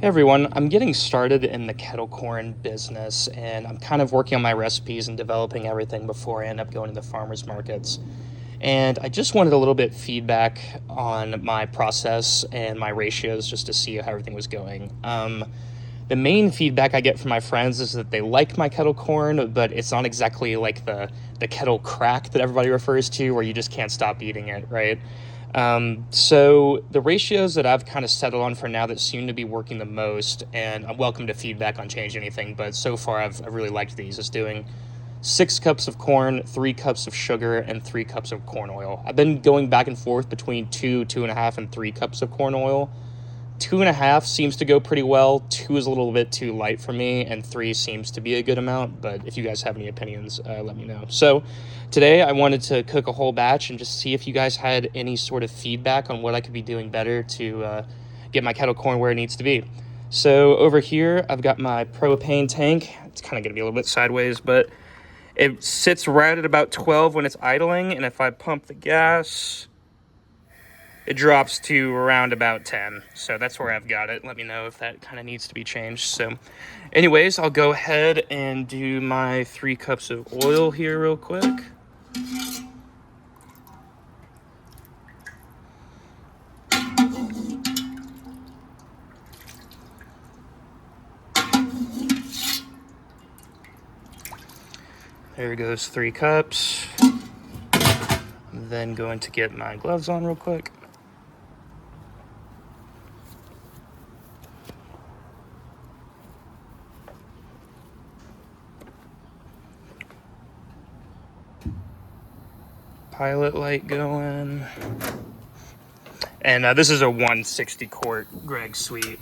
Hey everyone, I'm getting started in the kettle corn business and I'm kind of working on my recipes and developing everything before I end up going to the farmers markets. And I just wanted a little bit feedback on my process and my ratios just to see how everything was going. The main feedback I get from my friends is that they like my kettle corn, but it's not exactly like the kettle crack that everybody refers to where you just can't stop eating it, right? So the ratios that I've kind of settled on for now that seem to be working the most, and I'm welcome to feedback on change anything, but so far I've really liked these, is doing 6 cups of corn, 3 cups of sugar, and 3 cups of corn oil. I've been going back and forth between 2.5, and 3 cups of corn oil. 2.5 seems to go pretty well, 2 is a little bit too light for me, and 3 seems to be a good amount, but if you guys have any opinions, let me know. So today I wanted to cook a whole batch and just see if you guys had any sort of feedback on what I could be doing better to get my kettle corn where it needs to be. So over here, I've got my propane tank. It's kind of going to be a little bit sideways, but it sits right at about 12 when it's idling, and if I pump the gas, it drops to around about 10. So that's where I've got it. Let me know if that kind of needs to be changed. So anyways, I'll go ahead and do my 3 cups of oil here real quick. There goes 3 cups. I'm then going to get my gloves on real quick. Pilot light going. And this is a 160 quart Greg Sweet,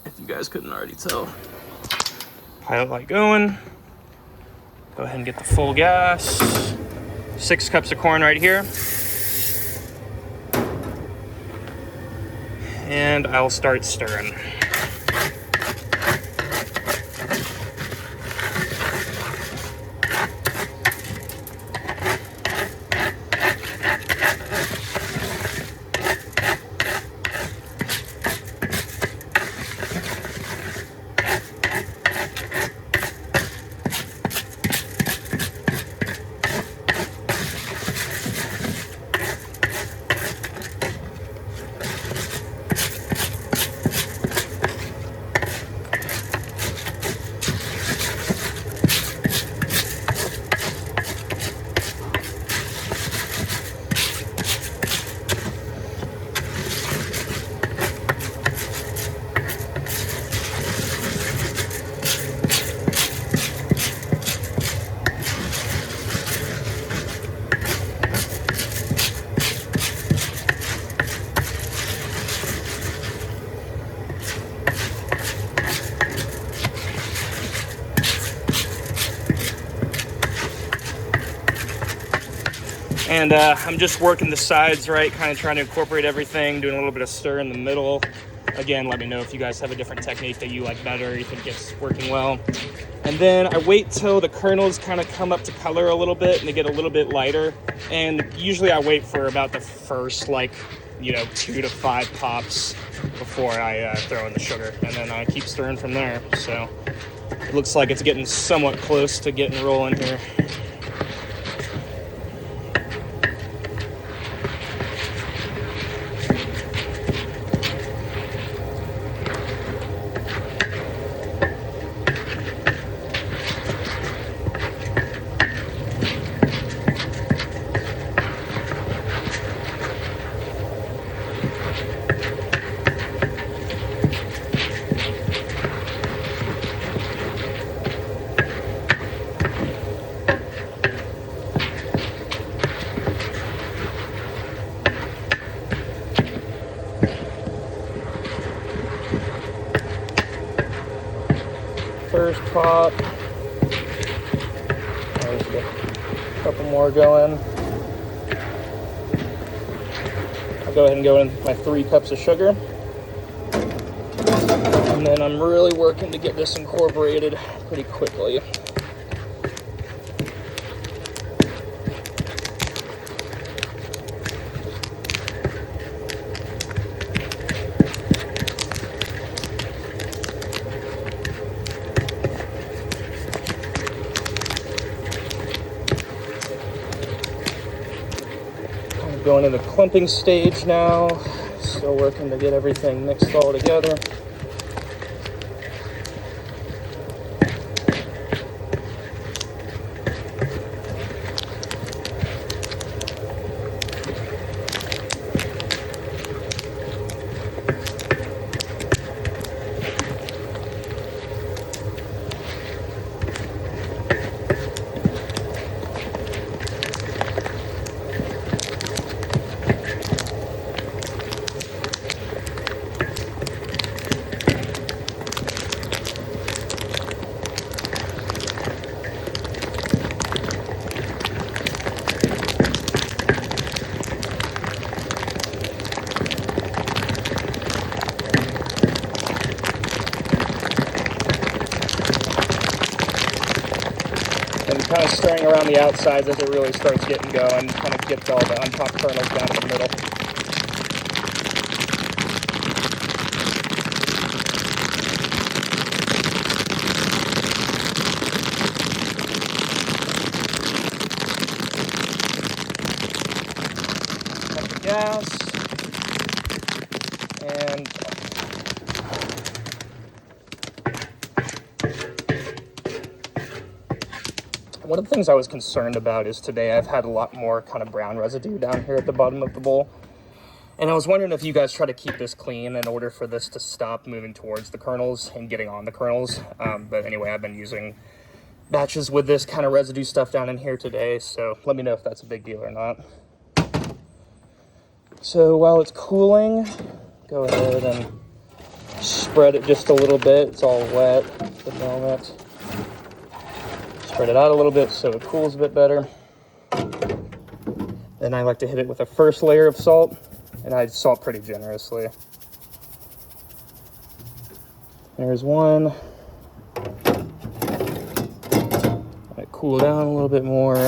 if you guys couldn't already tell. Pilot light going. Go ahead and get the full gas. 6 cups of corn right here. And I'll start stirring. And I'm just working the sides right, kind of trying to incorporate everything, doing a little bit of stir in the middle. Again, let me know if you guys have a different technique that you like better, or you think it's working well. And then I wait till the kernels kind of come up to color a little bit and they get a little bit lighter. And usually I wait for about the first 2 to 5 pops before I throw in the sugar. And then I keep stirring from there. So it looks like it's getting somewhat close to getting rolling here. First pop. There's a couple more going. I'll go ahead and go in my 3 cups of sugar. And then I'm really working to get this incorporated pretty quickly. Going to the clumping stage now. Still working to get everything mixed all together. And kind of stirring around the outsides as it really starts getting going, kind of gets all the unpopped kernels down in the middle. Cut the gas, and one of the things I was concerned about is today I've had a lot more kind of brown residue down here at the bottom of the bowl. And I was wondering if you guys try to keep this clean in order for this to stop moving towards the kernels and getting on the kernels. But anyway, I've been using batches with this kind of residue stuff down in here today, so let me know if that's a big deal or not. So while it's cooling, go ahead and spread it just a little bit. It's all wet at the moment. Spread it out a little bit so it cools a bit better. Then I like to hit it with a first layer of salt, and I salt pretty generously. There's one. Let it cool down a little bit more. A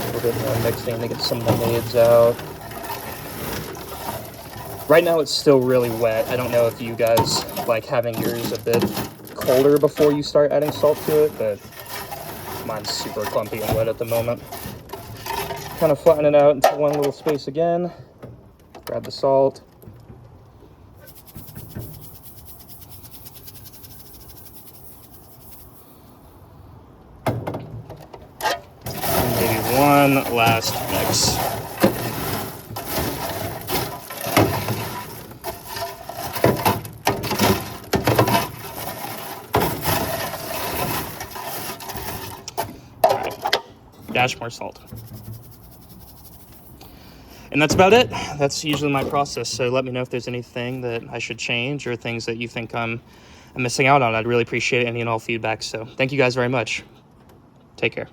little bit more mixing to get some of the nades out. Right now it's still really wet. I don't know if you guys like having yours a bit colder before you start adding salt to it, but mine's super clumpy and wet at the moment. Kind of flatten it out into one little space again. Grab the salt. And maybe one last mix. Dash more salt. And that's about it. That's usually my process. So let me know if there's anything that I should change or things that you think I'm missing out on. I'd really appreciate any and all feedback. So thank you guys very much. Take care.